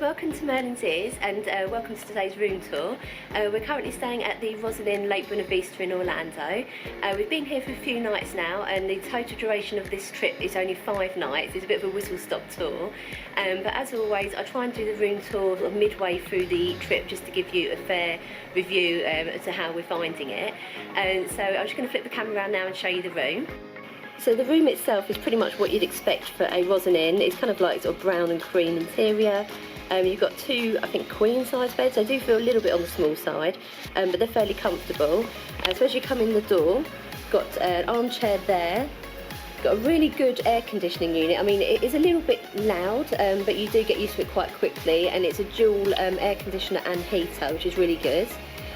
welcome to Merlin's Ears and welcome to today's room tour. We're currently staying at the Rosen Inn, Buena Vista in Orlando. We've been here for a few nights now and the total duration of this trip is only 5 nights. It's a bit of a whistle-stop tour. But as always, I try and do the room tour sort of midway through the trip just to give you a fair review as to how we're finding it. So I'm just going to flip the camera around now and show you the room. So the room itself is pretty much what you'd expect for a Rosen Inn. It's kind of like sort of brown and cream interior. You've got 2, I think, queen size beds. They do feel a little bit on the small side, but they're fairly comfortable. So as you come in the door, got an armchair there. Got a really good air conditioning unit. I mean, it is a little bit loud, but you do get used to it quite quickly. And it's a dual air conditioner and heater, which is really good.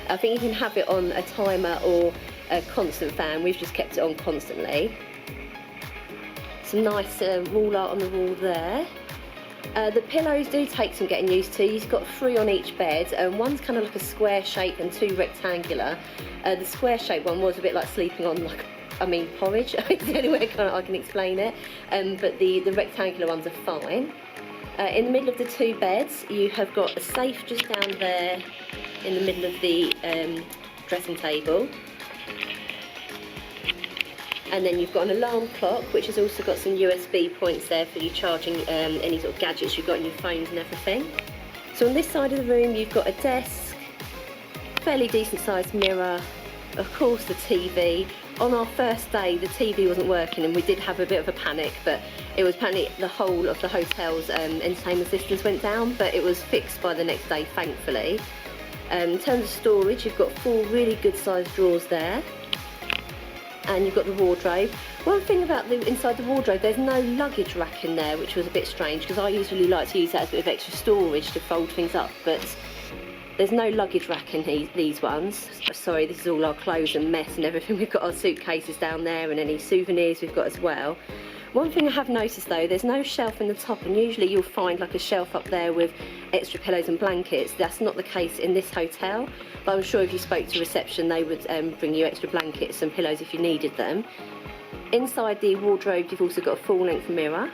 I think you can have it on a timer or a constant fan. We've just kept it on constantly. Some nice wall art on the wall there. The pillows do take some getting used to. You've got 3 on each bed. One's kind of like a square shape and 2 rectangular. The square shape one was a bit like sleeping on porridge. It's the only way I can explain it. But the rectangular ones are fine. In the middle of the 2 beds, you have got a safe just down there in the middle of the dressing table. And then you've got an alarm clock, which has also got some USB points there for you charging any sort of gadgets you've got on your phones and everything. So on this side of the room, you've got a desk, fairly decent sized mirror, of course the TV. On our first day, the TV wasn't working and we did have a bit of a panic, but it was apparently the whole of the hotel's entertainment systems went down, but it was fixed by the next day, thankfully. In terms of storage, you've got 4 really good sized drawers there. And you've got the wardrobe. One thing about inside the wardrobe, there's no luggage rack in there, which was a bit strange because I usually like to use that as a bit of extra storage to fold things up, but there's no luggage rack in these ones. Sorry, this is all our clothes and mess and everything. We've got our suitcases down there and any souvenirs we've got as well. One thing I have noticed though, there's no shelf in the top, and usually you'll find like a shelf up there with extra pillows and blankets. That's not the case in this hotel, but I'm sure if you spoke to reception they would bring you extra blankets and pillows if you needed them. Inside the wardrobe you've also got a full-length mirror.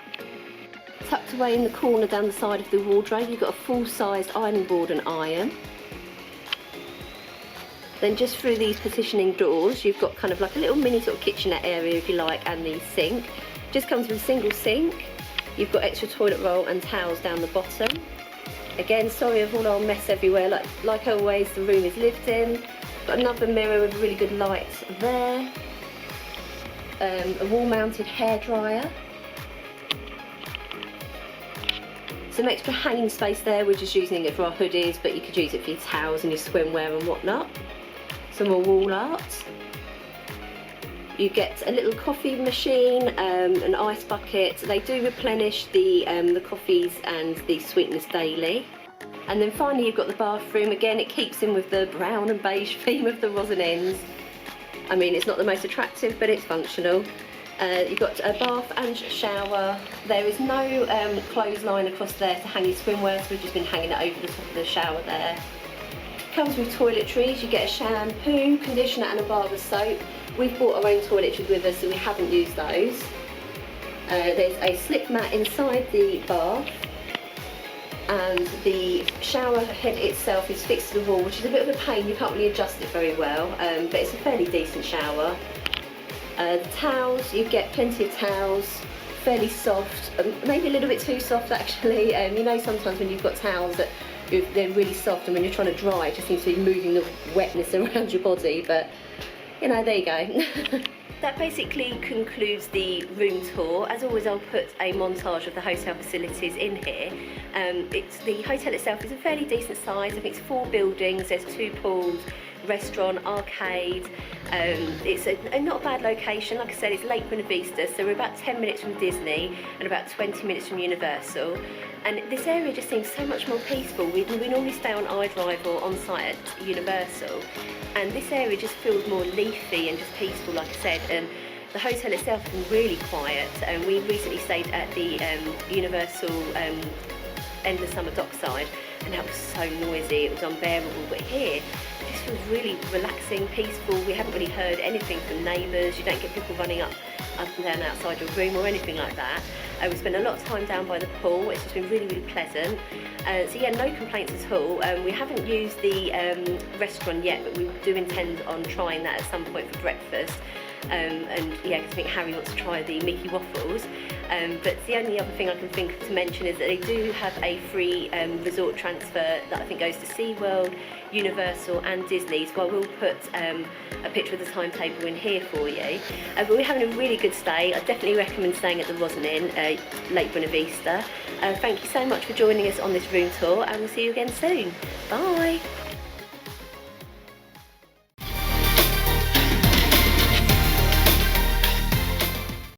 Tucked away in the corner down the side of the wardrobe you've got a full-sized ironing board and iron. Then just through these partitioning doors you've got kind of like a little mini sort of kitchenette area if you like, and the sink. Just comes with a single sink. You've got extra toilet roll and towels down the bottom. Again, sorry of all our mess everywhere. Like always, the room is lived in. Got another mirror with a really good light there. A wall-mounted hairdryer. Some extra hanging space there. We're just using it for our hoodies, but you could use it for your towels and your swimwear and whatnot. Some more wall art. You get a little coffee machine, an ice bucket. They do replenish the coffees and the sweetness daily. And then finally you've got the bathroom. Again, it keeps in with the brown and beige theme of the Rosen Inns. I mean, it's not the most attractive, but it's functional. You've got a bath and shower. There is no clothesline across there to hang your swimwear, so we've just been hanging it over the top of the shower there. Comes with toiletries. You get a shampoo, conditioner and a bar of soap. We've brought our own toiletries with us, so we haven't used those. There's a slip mat inside the bath, and the shower head itself is fixed to the wall, which is a bit of a pain. You can't really adjust it very well, but it's a fairly decent shower. The towels, you get plenty of towels, fairly soft, maybe a little bit too soft actually. You know, sometimes when you've got towels that they're really soft, and when you're trying to dry, it just seems to be moving the wetness around your body, but you know, there you go. That basically concludes the room tour. As always, I'll put a montage of the hotel facilities in here. The hotel itself is a fairly decent size. I think it's 4 buildings, there's 2 pools, restaurant, arcade. It's a not bad location. Like I said, it's Lake Buena Vista, so we're about 10 minutes from Disney and about 20 minutes from Universal. And this area just seems so much more peaceful. We normally stay on iDrive or on site at Universal, and this area just feels more leafy and just peaceful, like I said. And the hotel itself has been really quiet, and we recently stayed at the Universal Endless Summer Dockside, and that was so noisy, it was unbearable. But here, it just feels really relaxing, peaceful. We haven't really heard anything from neighbours. You don't get people running up and down outside your room or anything like that. We spent a lot of time down by the pool. It's just been really, really pleasant. So yeah, no complaints at all. We haven't used the restaurant yet, but we do intend on trying that at some point for breakfast. And yeah, because I think Harry wants to try the Mickey waffles. But the only other thing I can think of to mention is that they do have a free resort transfer that I think goes to SeaWorld, Universal and Disney, so I will put a picture of the timetable in here for you. But we're having a really good stay. I definitely recommend staying at the Rosen Inn, Lake Buena Vista. Thank you so much for joining us on this room tour, and we'll see you again soon. Bye!